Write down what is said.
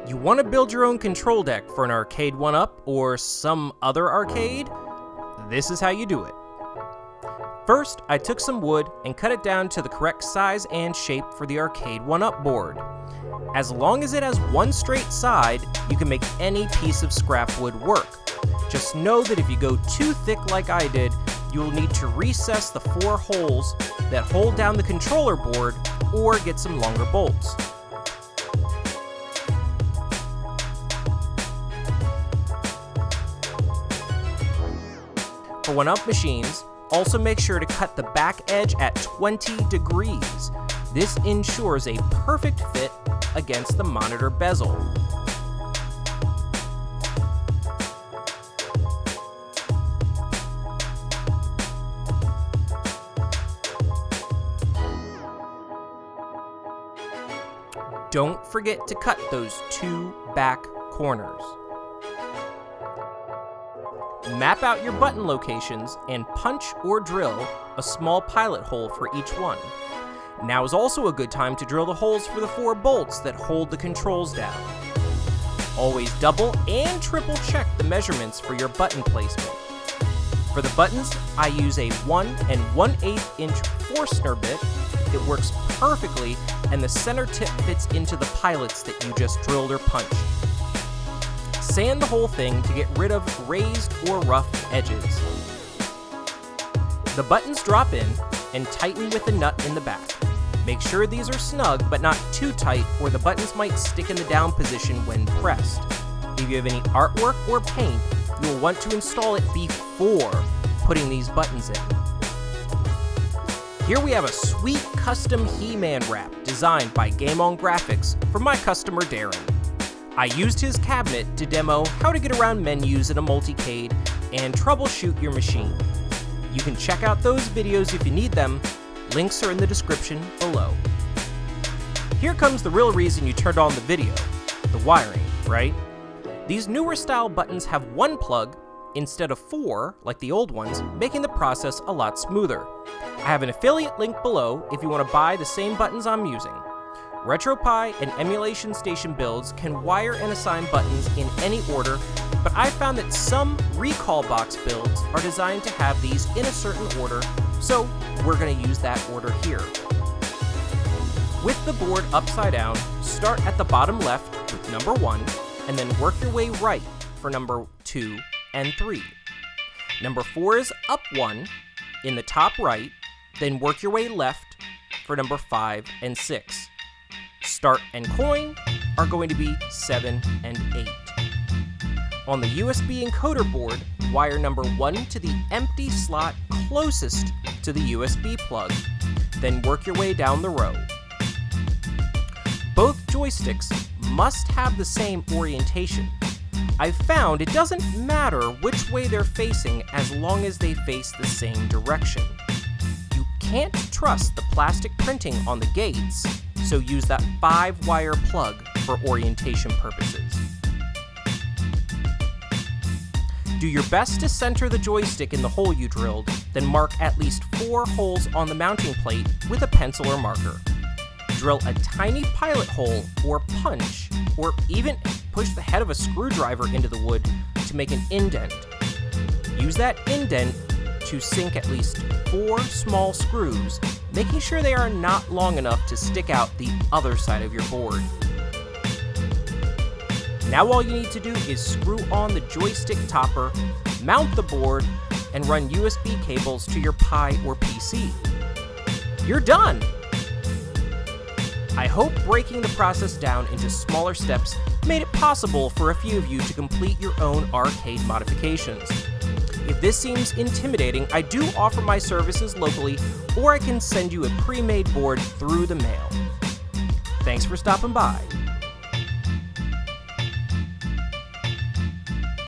You want to build your own control deck for an arcade 1-up or some other arcade? This is how you do it. First, I took some wood and cut it down to the correct size and shape for the arcade 1-up board. As long as it has one straight side, you can make any piece of scrap wood work. Just know that if you go too thick like I did, you will need to recess the 4 holes that hold down the controller board or get some longer bolts. For 1-up machines, also make sure to cut the back edge at 20 degrees. This ensures a perfect fit against the monitor bezel. Don't forget to cut those 2 back corners. Map out your button locations and punch or drill a small pilot hole for each one. Now is also a good time to drill the holes for the 4 bolts that hold the controls down. Always double and triple check the measurements for your button placement. For the buttons, I use a 1 1/8 inch Forstner bit. It works perfectly and the center tip fits into the pilots that you just drilled or punched. Sand the whole thing to get rid of raised or rough edges. The buttons drop in and tighten with the nut in the back. Make sure these are snug but not too tight or the buttons might stick in the down position when pressed. If you have any artwork or paint, you will want to install it before putting these buttons in. Here we have a sweet custom He-Man wrap designed by Game On Graphics for my customer Darren. I used his cabinet to demo how to get around menus in a multicade and troubleshoot your machine. You can check out those videos if you need them. Links are in the description below. Here comes the real reason you turned on the video, the wiring, right? These newer style buttons have 1 plug instead of 4 like the old ones, making the process a lot smoother. I have an affiliate link below if you want to buy the same buttons I'm using. RetroPie and Emulation Station builds can wire and assign buttons in any order, but I found that some recall box builds are designed to have these in a certain order, so we're going to use that order here. With the board upside down, start at the bottom left with number 1, and then work your way right for number 2 and 3. Number 4 is up 1 in the top right, then work your way left for number 5 and 6. Start and coin are going to be 7 and 8. On the USB encoder board, wire number 1 to the empty slot closest to the USB plug, then work your way down the row. Both joysticks must have the same orientation. I've found it doesn't matter which way they're facing as long as they face the same direction. You can't trust the plastic printing on the gates, so use that 5-wire plug for orientation purposes. Do your best to center the joystick in the hole you drilled, then mark at least 4 holes on the mounting plate with a pencil or marker. Drill a tiny pilot hole or punch, or even push the head of a screwdriver into the wood to make an indent. Use that indent to sink at least 4 small screws, making sure they are not long enough to stick out the other side of your board. Now all you need to do is screw on the joystick topper, mount the board, and run USB cables to your Pi or PC. You're done! I hope breaking the process down into smaller steps made it possible for a few of you to complete your own arcade modifications. If this seems intimidating, I do offer my services locally, or I can send you a pre-made board through the mail. Thanks for stopping by.